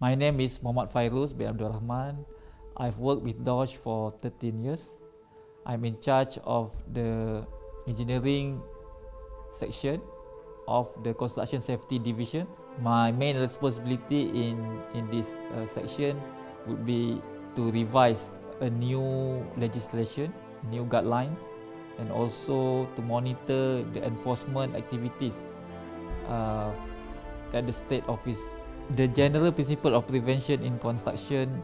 My name is Muhammad Fairuz bin Abdul Rahman. I've worked with Dodge for 13 years. I'm in charge of the engineering section of the construction safety division. My main responsibility in this section would be to revise a new legislation, new guidelines, and also to monitor the enforcement activities at the state office. The general principle of prevention in construction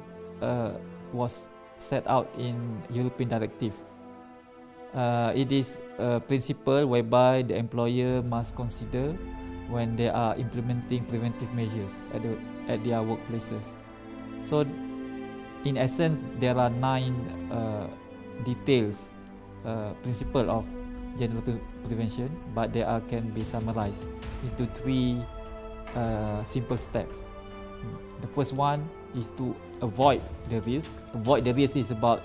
was set out in European directive. It is a principle whereby the employer must consider when they are implementing preventive measures at their workplaces. So, in essence, there are 9 details, principle of general prevention, but they can be summarized into 3 simple steps. The first one is to avoid the risk. Avoid the risk is about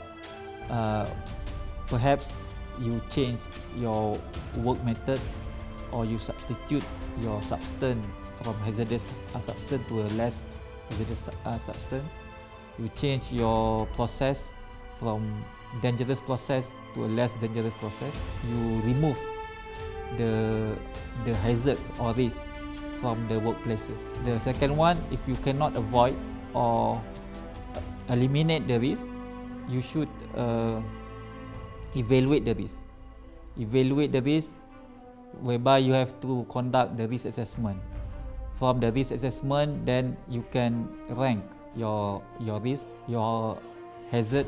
perhaps you change your work methods or you substitute your substance from hazardous substance to a less hazardous substance. You change your process from dangerous process to a less dangerous process. You remove the hazards or risks from the workplaces. The second one, if you cannot avoid or eliminate the risk, you should evaluate the risk. Evaluate the risk whereby you have to conduct the risk assessment. From the risk assessment, then you can rank your risk, your hazard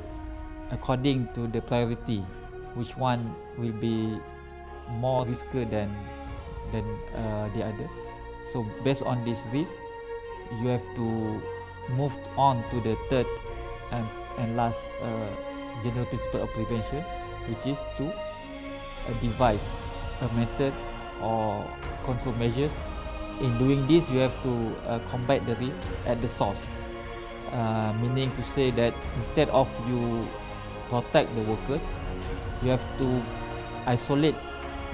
according to the priority. Which one will be more riskier than the other. So based on this risk, you have to move on to the third and last general principle of prevention, which is to devise a method or control measures. In doing this, you have to combat the risk at the source, meaning to say that instead of you protect the workers, you have to isolate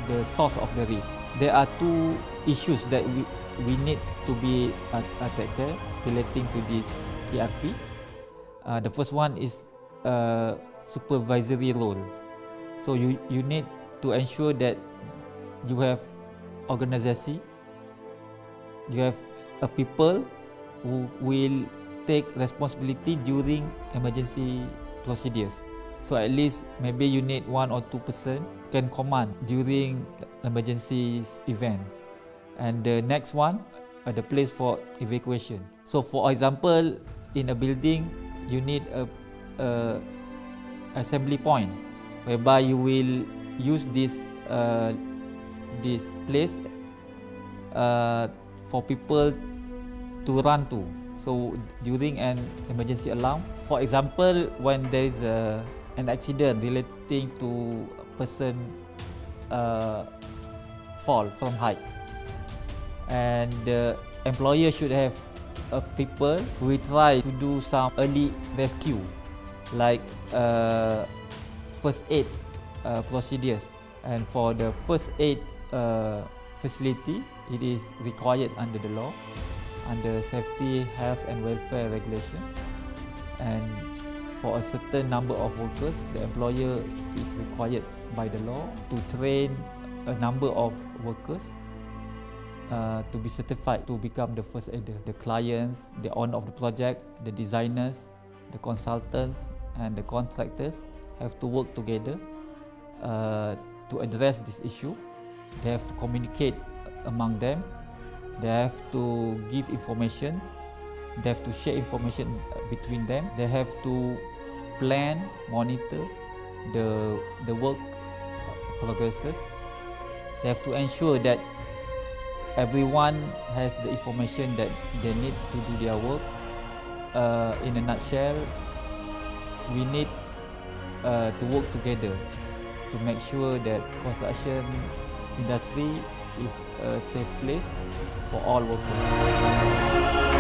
the source of the risk. There are 2 issues that we need to be taken relating to this ERP. The first one is supervisory role. So you need to ensure that you have organization, you have people who will take responsibility during emergency procedures. So at least maybe you need 1 or 2 person can command during emergency events. And the next one, the place for evacuation. So for example, in a building, you need a assembly point whereby you will use this place for people to run to. So during an emergency alarm, for example, when there is an accident relating to a person fall from height, and the employer should have people who will try to do some early rescue, like first aid procedures. And for the first aid facility, it is required under the law, under safety, health and welfare regulation. And for a certain number of workers, the employer is required by the law to train a number of workers to be certified to become the first aider. The clients, the owner of the project, the designers, the consultants and the contractors have to work together to address this issue. They have to communicate among them. They have to give information. They have to share information between them. They have to plan, monitor the work progresses. They have to ensure that everyone has the information that they need to do their work. In a nutshell, we need to work together to make sure that construction industry is a safe place for all workers.